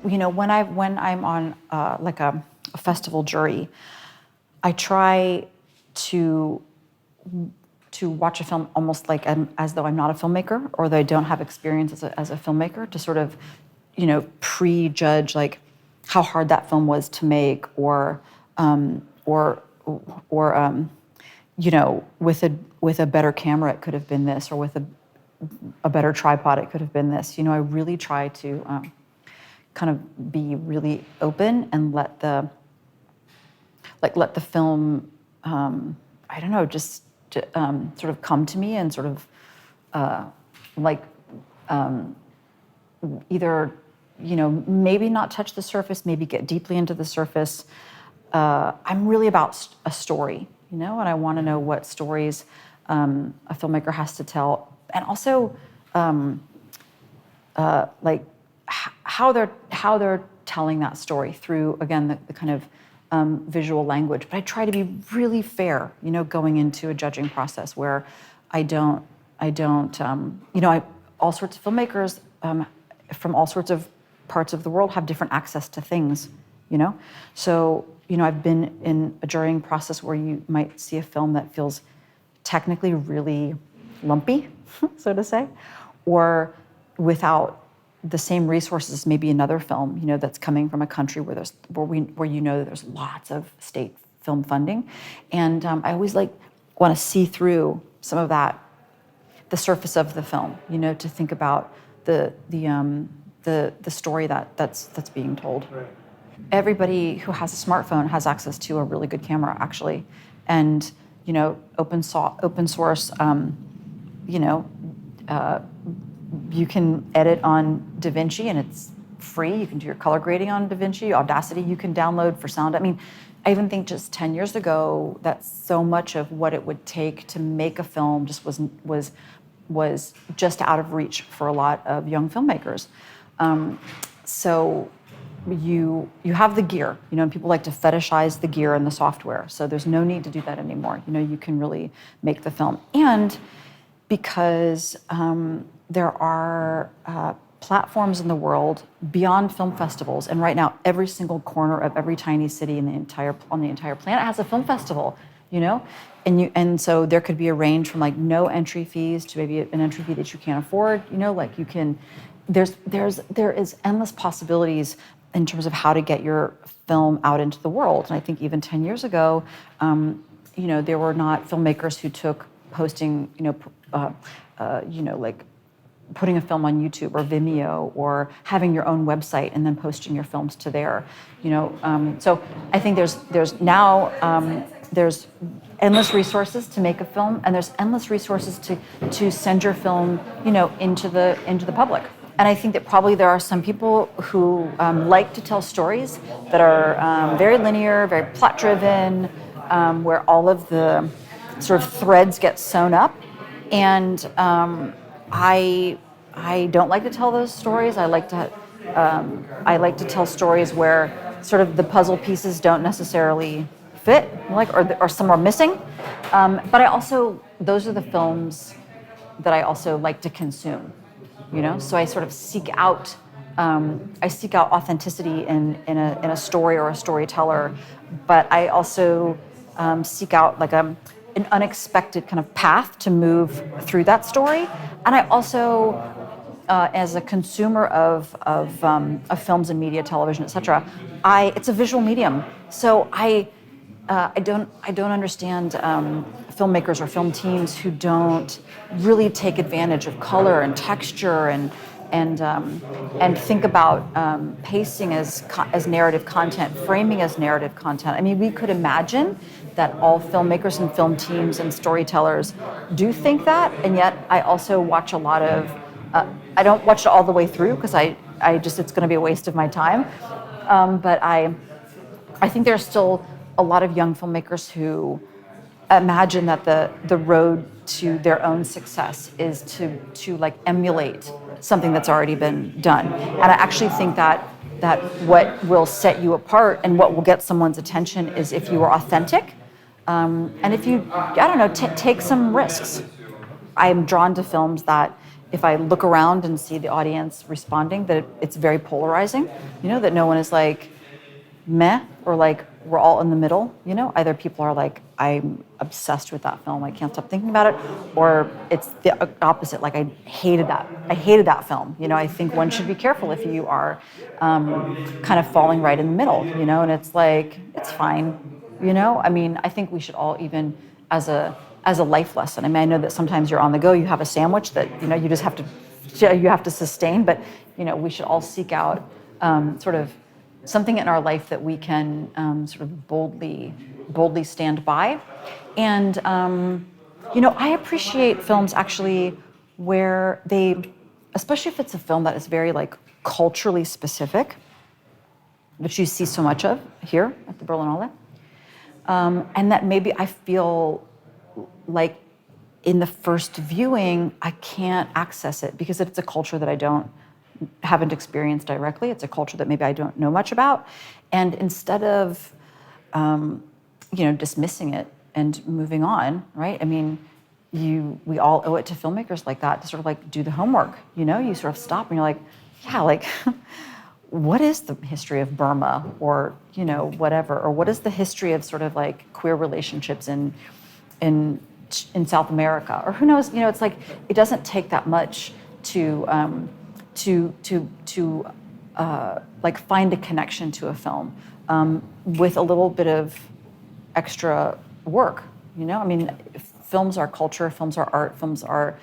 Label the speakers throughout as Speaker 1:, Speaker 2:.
Speaker 1: when I'm on like a festival jury, I try to watch a film almost like as though I'm not a filmmaker, or that I don't have experience as a filmmaker, to sort of, prejudge like how hard that film was to make, or with a better camera it could have been this, or with a better tripod it could have been this. I really try to kind of be really open and let the film, just sort of come to me, and sort of either, maybe not touch the surface, maybe get deeply into the surface. I'm really about a story, and I want to know what stories a filmmaker has to tell, and also how they're telling that story through, again, the kind of visual language. But I try to be really fair, going into a judging process, where all sorts of filmmakers from all sorts of parts of the world have different access to things, So, I've been in a jurying process where you might see a film that feels technically really lumpy, so to say, or without the same resources as maybe another film, that's coming from a country where there's lots of state film funding, and I always want to see through some of that, the surface of the film, to think about the story that's being told. Right. Everybody who has a smartphone has access to a really good camera, actually, and open source. You can edit on DaVinci, and it's free. You can do your color grading on DaVinci. Audacity you can download for sound. I mean, I even think just 10 years ago that so much of what it would take to make a film just was just out of reach for a lot of young filmmakers. So you have the gear, and people like to fetishize the gear and the software. So there's no need to do that anymore. You can really make the film. And because there are platforms in the world beyond film festivals, and right now every single corner of every tiny city on the entire planet has a film festival, and so there could be a range from no entry fees to maybe an entry fee that you can't afford. There is endless possibilities in terms of how to get your film out into the world. And I think even 10 years ago, there were not filmmakers who took posting, putting a film on YouTube or Vimeo, or having your own website and then posting your films to there. So I think there's now endless resources to make a film, and there's endless resources to send your film, into the public. And I think that probably there are some people who like to tell stories that are very linear, very plot-driven, where all of the sort of threads get sewn up. And I don't like to tell those stories. I like to tell stories where sort of the puzzle pieces don't necessarily fit, or some are missing. But those are the films that I also like to consume. So I sort of seek out authenticity in a story or a storyteller, but I also seek out an unexpected kind of path to move through that story. And I also, as a consumer of films and media, television, etc., it's a visual medium. So I don't understand filmmakers or film teams who don't really take advantage of color and texture and think about pacing as narrative content, framing as narrative content. I mean, we could imagine that all filmmakers and film teams and storytellers do think that, and yet I also watch a lot of. I don't watch it all the way through because it's going to be a waste of my time. But I think there's still a lot of young filmmakers who imagine that the road to their own success is to emulate something that's already been done. And I actually think that what will set you apart and what will get someone's attention is if you are authentic, and if you, take some risks. I am drawn to films that if I look around and see the audience responding, that it's very polarizing, that no one is like meh or like we're all in the middle, either people are like, I'm obsessed with that film, I can't stop thinking about it, or it's the opposite, like I hated that film. I think one should be careful if you are kind of falling right in the middle, and it's like, it's fine, I think we should all, even as a life lesson, I know that sometimes you're on the go, you have a sandwich that, you just have to sustain, but, we should all seek out sort of something in our life that we can sort of boldly stand by. And, I appreciate films actually where they, especially if it's a film that is very like culturally specific, which you see so much of here at the Berlinale, and that maybe I feel like in the first viewing, I can't access it because it's a culture that I haven't experienced directly. It's a culture that maybe I don't know much about. And instead of, dismissing it and moving on, right? We all owe it to filmmakers like that to sort of like do the homework, you sort of stop and you're like, yeah, like, what is the history of Burma or, whatever, or what is the history of sort of like queer relationships in South America, or who knows, it's like, it doesn't take that much to like find a connection to a film with a little bit of extra work. Films are culture, films are art, films are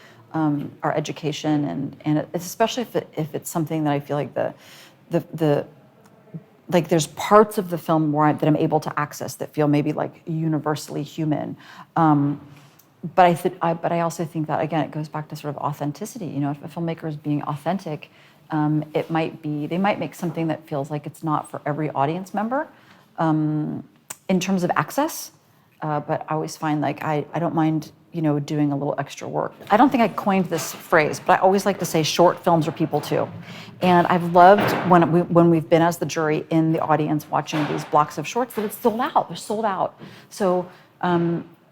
Speaker 1: education, and especially if it's something that I feel like the like there's parts of the film that I'm able to access that feel maybe like universally human. But I also think that, again, it goes back to sort of authenticity. If a filmmaker is being authentic, they might make something that feels like it's not for every audience member in terms of access. But I always find like I don't mind, doing a little extra work. I don't think I coined this phrase, but I always like to say short films are people too. And I've loved when we've been as the jury in the audience watching these blocks of shorts that it's sold out. They're sold out. So.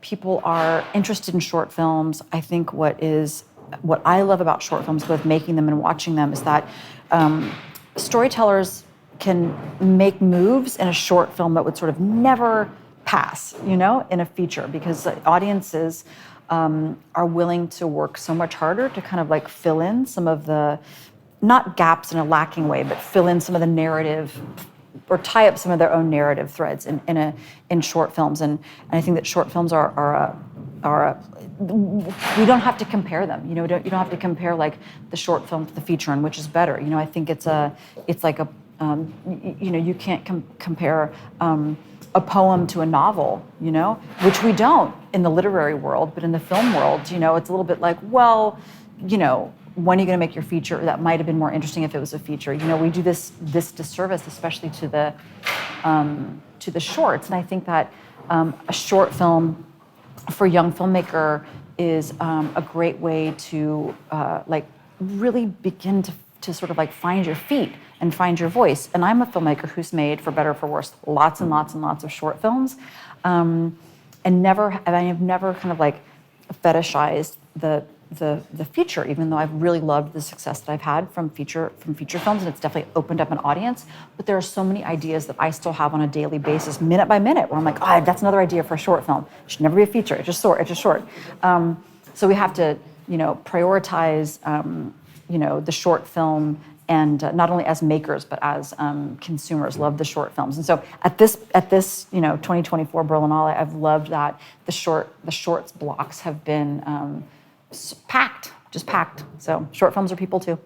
Speaker 1: People are interested in short films. I think what I love about short films, both making them and watching them, is that storytellers can make moves in a short film that would sort of never pass, in a feature, because audiences are willing to work so much harder to kind of like fill in some of the, not gaps in a lacking way, but fill in some of the narrative or tie up some of their own narrative threads in short films, and I think that short films are we don't have to compare them. You don't have to compare like the short film to the feature and which is better. I think it's like a you can't compare a poem to a novel, which we don't in the literary world, but in the film world, it's a little bit like, well, when are you going to make your feature? That might have been more interesting if it was a feature. We do this disservice, especially to the shorts. And I think that a short film for a young filmmaker is a great way to like really begin to sort of like find your feet and find your voice. And I'm a filmmaker who's made, for better or for worse, lots and lots and lots of short films, and I have never kind of like fetishized the feature, even though I've really loved the success that I've had from feature films, and it's definitely opened up an audience. But there are so many ideas that I still have on a daily basis, minute by minute, where I'm like, oh, that's another idea for a short film. It should never be a feature. It's just short. So we have to, prioritize, the short film, and not only as makers but as consumers love the short films. And so at this 2024 Berlinale, I've loved that the shorts blocks have been packed. So short films are people too.